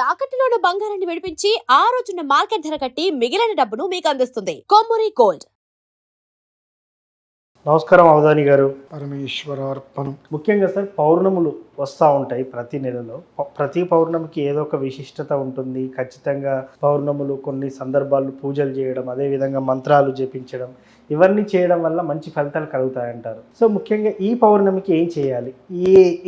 తాకట్టులో ఉన్న బంగారాన్ని విడిపించి ఆ రోజున మార్కెట్ ధర కట్టి మిగిలిన డబ్బును మీకు అందిస్తుంది కొమ్మూరి గోల్డ్. నమస్కారం అవధాని గారు. పరమేశ్వరార్పణం. ముఖ్యంగా సార్, పౌర్ణములు వస్తూ ఉంటాయి ప్రతి నెలలో. ప్రతి పౌర్ణమికి ఏదో ఒక విశిష్టత ఉంటుంది. ఖచ్చితంగా పౌర్ణములు కొన్ని సందర్భాల్లో పూజలు చేయడం, అదేవిధంగా మంత్రాలు జపించడం, ఇవన్నీ చేయడం వల్ల మంచి ఫలితాలు కలుగుతాయంటారు. సో ముఖ్యంగా ఈ పౌర్ణమికి ఏం చేయాలి,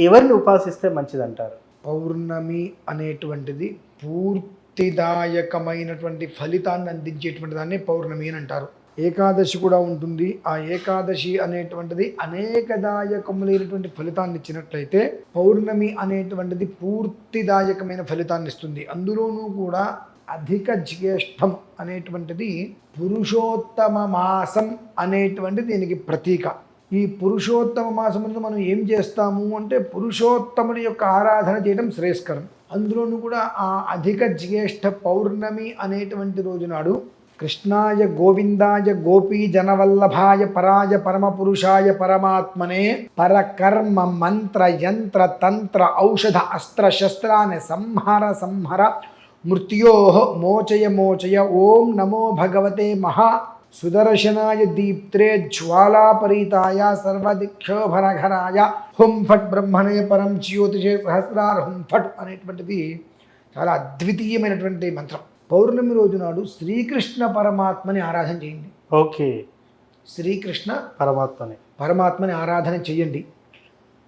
ఎవరిని ఉపాసిస్తే మంచిదంటారు? పౌర్ణమి అనేటువంటిది పూర్తిదాయకమైనటువంటి ఫలితాన్ని అందించేటువంటి దాన్ని పౌర్ణమి అని అంటారు. ఏకాదశి కూడా ఉంటుంది. ఆ ఏకాదశి అనేటువంటిది అనేకదాయకములైనటువంటి ఫలితాన్ని ఇచ్చినట్లయితే పౌర్ణమి అనేటువంటిది పూర్తిదాయకమైన ఫలితాన్ని ఇస్తుంది. అందులోనూ కూడా అధిక జ్యేష్ఠం అనేటువంటిది పురుషోత్తమ మాసం అనేటువంటి దీనికి ప్రతీక. ఈ పురుషోత్తమ మాసమును మనం ఏం చేస్తాము అంటే పురుషోత్తముని యొక్క ఆరాధన చేయడం శ్రేయస్కరం. అందులోనూ కూడా ఆ అధిక జ్యేష్ఠ పౌర్ణమి అనేటువంటి రోజు నాడు కృష్ణాయ గోవిందాయ గోపీ జనవల్లభాయ పరాయ పరమపురుషాయ పరమాత్మనే పరకర్మ మంత్ర యంత్ర తంత్ర ఔషధ అస్త్ర శస్త్రాన్ని సంహర మృత్యో మోచయ మోచయ ఓం నమో భగవతే మహా సుదర్శనాయ దీప్త్రే జ్వాలాపరీతాయ సర్వదిక్షోభరఘరాయ హుం ఫట్ బ్రహ్మణే పరం జ్యోతిషే సహస్రార్ హుం ఫట్ అనేటువంటిది చాలా అద్వితీయమైనటువంటి మంత్రం. పౌర్ణమి రోజు నాడు శ్రీకృష్ణ పరమాత్మని ఆరాధన చేయండి. ఓకే, శ్రీకృష్ణ పరమాత్మని ఆరాధన చేయండి.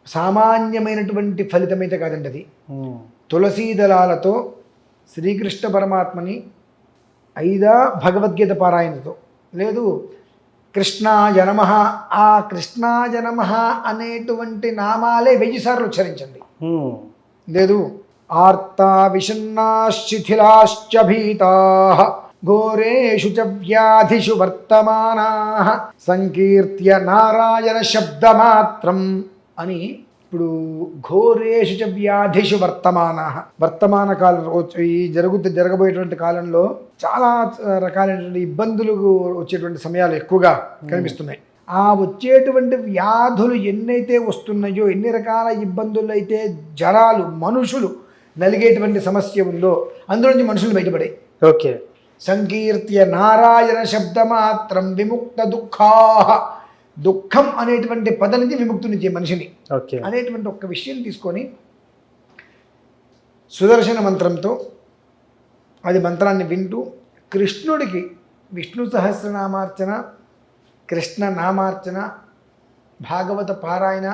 సామాన్యమైనటువంటి ఫలితమైతే కాదండి అది. తులసీ దళాలతో శ్రీకృష్ణ పరమాత్మని భగవద్గీత పారాయణతో, లేదు కృష్ణాయ నమః, ఆ కృష్ణాయ నమః అనేటువంటి నామాలే 1000 సార్లు ఉచ్చరించండి. లేదు ఆర్తా విషణ్ణాశ్చిథిలాశ్చ భీతాః ఘోరేషు చ వ్యాధిషు వర్తమానాః సంకీర్త్య నారాయణ శబ్దమాత్రం అని. ఇప్పుడు ఘోరేషు చ వ్యాధిషు వర్తమానాః, వర్తమాన కాలం జరగబోయేటువంటి కాలంలో చాలా రకాలైనటువంటి ఇబ్బందులు వచ్చేటువంటి సమయాలు ఎక్కువగా కనిపిస్తున్నాయి. ఆ వచ్చేటువంటి వ్యాధులు ఎన్నైతే వస్తున్నాయో, ఎన్ని రకాల ఇబ్బందులు అయితే జరాలు మనుషులు నలిగేటువంటి సమస్య ఉందో అందులో నుంచి మనుషులు బయటపడే. ఓకే, సంకీర్త్య నారాయణ శబ్దమాత్రం విముక్త దుఃఖాః, దుఃఖం అనేటువంటి పద నుంచి విముక్తునిచ్చే మనిషిని అనేటువంటి ఒక్క విషయం తీసుకొని సుదర్శన మంత్రంతో అది మంత్రాన్ని వింటూ కృష్ణుడికి విష్ణు సహస్రనామార్చన, కృష్ణ నామార్చన, భాగవత పారాయణ,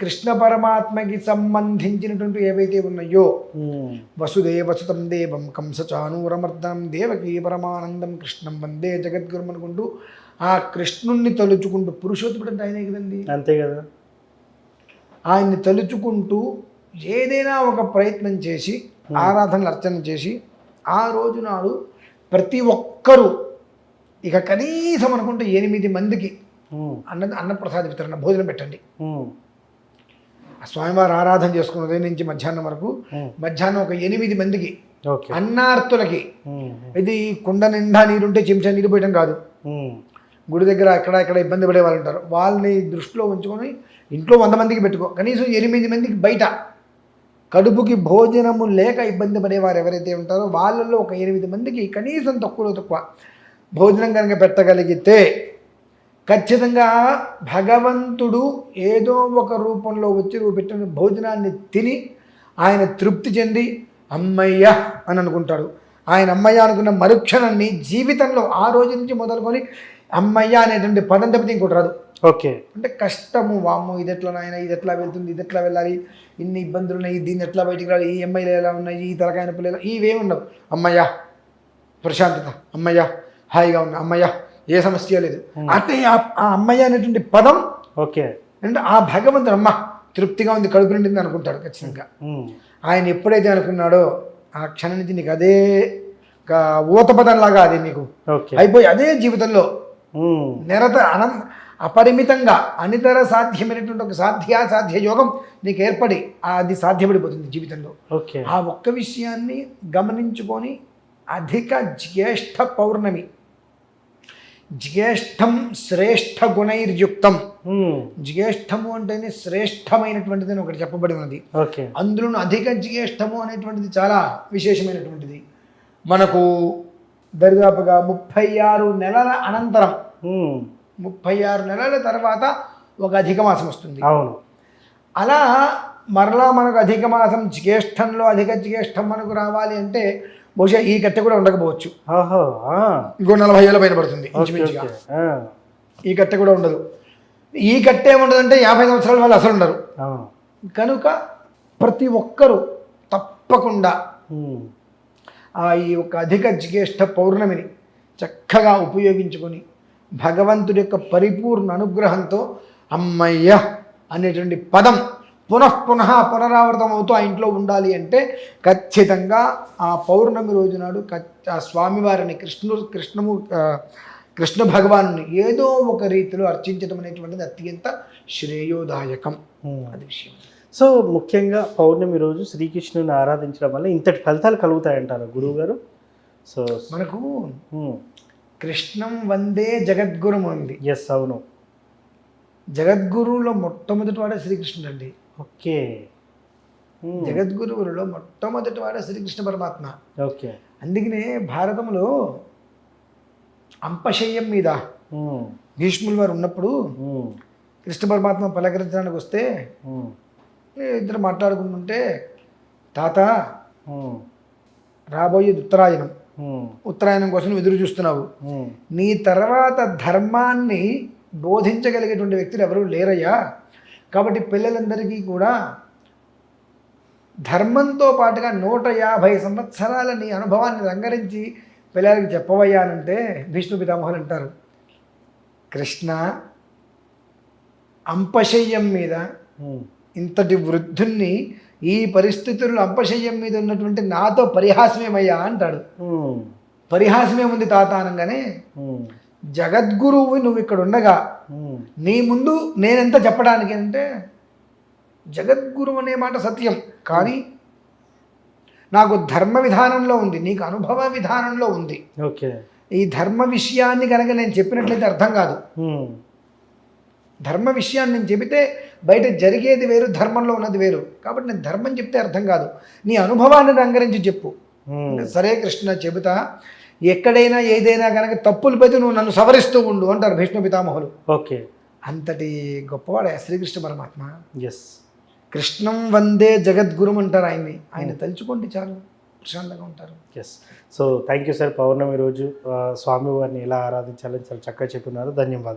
కృష్ణ పరమాత్మకి సంబంధించినటువంటి ఏవైతే ఉన్నాయో వసుదేవసుతం దేవం కంసచానూరమర్దనం దేవకీ పరమానందం కృష్ణం వందే జగద్గురు అనుకుంటూ ఆ కృష్ణుణ్ణి తలుచుకుంటూ, పురుషోత్తముడు అంటే ఆయనే కదండి, అంతే కదా, ఆయన్ని తలుచుకుంటూ ఏదైనా ఒక ప్రయత్నం చేసి ఆరాధనలు అర్చన చేసి ఆ రోజు నాడు ప్రతి ఒక్కరూ ఇక కనీసం అనుకుంటే 8 మందికి అన్నప్రసాద వితరణ భోజనం పెట్టండి. స్వామివారు ఆరాధన చేసుకున్న ఉదయం నుంచి మధ్యాహ్నం వరకు, మధ్యాహ్నం ఒక 8 మందికి అన్నార్తులకి. ఇది కుండ నిండా నీరుంటే చెంచా నీరు పోయడం కాదు. గుడి దగ్గర ఎక్కడ ఇబ్బంది పడే వాళ్ళు ఉంటారు, వాళ్ళని దృష్టిలో ఉంచుకొని ఇంట్లో 100 మందికి పెట్టుకో, కనీసం 8 మందికి బయట కడుపుకి భోజనము లేక ఇబ్బంది పడేవారు ఎవరైతే ఉంటారో వాళ్ళల్లో ఒక 8 మందికి కనీసం తక్కువ భోజనం కనుక పెట్టగలిగితే ఖచ్చితంగా భగవంతుడు ఏదో ఒక రూపంలో వచ్చి పెట్టిన భోజనాన్ని తిని ఆయన తృప్తి చెంది అమ్మయ్య అని అనుకుంటాడు. ఆయన అమ్మయ్య అనుకున్న మరుక్షణాన్ని జీవితంలో ఆ రోజు నుంచి మొదలుకొని అమ్మయ్య అనేటువంటి పదం తప్పితే ఇంకోటి రాదు. ఓకే, అంటే కష్టము, వాము ఇది ఎట్లా నాయన, ఇది ఎట్లా వెళ్తుంది, ఇది ఎట్లా వెళ్ళాలి, ఇన్ని ఇబ్బందులు ఉన్నాయి, దీన్ని ఎట్లా బయటికి రావాలి, ఈ అమ్మాయిలు ఎలా ఉన్నాయి, ఈ తలకాయ నొప్పులు ఎలా, ఇవేమి ఉండవు. అమ్మయ్య ప్రశాంతత, అమ్మయ్య హాయిగా ఉన్నా, అమ్మయ్య ఏ సమస్య లేదు అంటే ఆ అమ్మయ్య అనేటువంటి పదం. ఓకే, అంటే ఆ భగవంతుడు అమ్మ తృప్తిగా ఉంది, కడుపు నిండింది అనుకుంటాడు ఖచ్చితంగా. ఆయన ఎప్పుడైతే అనుకున్నాడో ఆ క్షణం నుంచి నీకు అదే ఊతపదంలాగా అది నీకు అయిపోయి అదే జీవితంలో నిరత అపరిమితంగా అనితర సాధ్యమైనటువంటి ఒక సాధ్యాసాధ్య యోగం నీకు ఏర్పడి అది సాధ్యపడిపోతుంది జీవితంలో. ఆ ఒక్క విషయాన్ని గమనించుకొని అధిక జ్యేష్ఠ పౌర్ణమి, జ్యేష్ఠం శ్రేష్ఠ గుణైర్యుక్తం జ్యేష్ఠము అంటేనే శ్రేష్టమైనటువంటిది అని ఒకటి చెప్పబడి ఉన్నది. ఓకే. అందులోనూ అధిక జ్యేష్ఠము అనేటువంటిది చాలా విశేషమైనటువంటిది. మనకు దరిదాపుగా 36 నెలల అనంతరం 36 నెలల తర్వాత ఒక అధిక మాసం వస్తుంది. అవును. అలా మరలా మనకు అధిక మాసం జ్యేష్ఠంలో అధిక జ్యేష్ఠం మనకు రావాలి అంటే బహుశా ఈ కట్టె కూడా ఉండకపోవచ్చు. ఇంకో 40 ఏళ్ళ పైన పడుతుంది ఇంచుమించుగా. ఈ కట్టె కూడా ఉండదు. ఈ కట్టె ఏముండదంటే 50 సంవత్సరాల వాళ్ళు అసలు ఉండరు. కనుక ప్రతి ఒక్కరూ తప్పకుండా ఈ యొక్క అధిక జ్యేష్ఠ పౌర్ణమిని చక్కగా ఉపయోగించుకొని భగవంతుడి యొక్క పరిపూర్ణ అనుగ్రహంతో అమ్మయ్య అనేటువంటి పదం పునరావృతం అవుతూ ఆ ఇంట్లో ఉండాలి అంటే ఖచ్చితంగా ఆ పౌర్ణమి రోజు నాడు ఆ స్వామివారిని కృష్ణ భగవాను ఏదో ఒక రీతిలో అర్చించడం అనేటువంటిది అత్యంత శ్రేయోదాయకం. అది విషయం. సో ముఖ్యంగా పౌర్ణమి రోజు శ్రీకృష్ణుని ఆరాధించడం వల్ల ఇంతటి ఫలితాలు కలుగుతాయంటారు గురువు గారు. సో మనకు కృష్ణం వందే జగద్గురుం ఉంది. ఎస్, అవును. జగద్గురువులో మొట్టమొదటి వాడే శ్రీకృష్ణుడు అండి. ఓకే. జగద్గురువులలో మొట్టమొదటి వాడే శ్రీకృష్ణ పరమాత్మ. ఓకే. అందుకనే భారతంలో అంపశయ్యం మీద భీష్ముల వారు ఉన్నప్పుడు కృష్ణ పరమాత్మ పలకరించడానికి వస్తే ఇద్దరు మాట్లాడుకుంటుంటే, తాత రాబోయే ఉత్తరాయణం కోసం ఎదురు చూస్తున్నావు, నీ తర్వాత ధర్మాన్ని బోధించగలిగేటువంటి వ్యక్తులు ఎవరూ లేరయ్యా, కాబట్టి పిల్లలందరికీ కూడా ధర్మంతో పాటుగా 150 సంవత్సరాల నీ అనుభవాన్ని రంగరించి పిల్లలకి చెప్పవయ్యానంటే భీష్మ పితామహులు అంటారు, కృష్ణ అంపశయ్యం మీద ఇంతటి వృద్ధుణ్ణి ఈ పరిస్థితుల్లో అంపశయ్యం మీద ఉన్నటువంటి నాతో పరిహాసమేమయ్యా అంటాడు. పరిహాసమేముంది తాత అనగానే, జగద్గురువు నువ్వు ఇక్కడ ఉండగా నీ ముందు నేనెంత చెప్పడానికి అంటే, జగద్గురువు అనే మాట సత్యం, కానీ నాకు ధర్మ విధానంలో ఉంది, నీకు అనుభవ విధానంలో ఉంది. ఓకే. ఈ ధర్మ విషయాన్ని కనుక నేను చెప్పినట్లయితే అర్థం కాదు. ధర్మ విషయాన్ని నేను చెబితే బయట జరిగేది వేరు, ధర్మంలో ఉన్నది వేరు. కాబట్టి నేను ధర్మం చెప్తే అర్థం కాదు, నీ అనుభవాన్ని రంగరించి చెప్పు. సరే కృష్ణ చెబుతా, ఎక్కడైనా ఏదైనా కనుక తప్పులు పెట్టి నువ్వు నన్ను సవరిస్తూ ఉండు అంటారు భీష్మ పితామహులు. ఓకే. అంతటి గొప్పవాడే శ్రీకృష్ణ పరమాత్మ. ఎస్. కృష్ణం వందే జగద్గురుం అంటారు ఆయన్ని. ఆయన తలుచుకోండి చాలు, ప్రశాంతంగా ఉంటారు. Yes. So thank you sir. పౌర్ణమి రోజు స్వామివారిని ఎలా ఆరాధించాలని చాలా చక్కగా చెప్తున్నారు. ధన్యవాదాలు.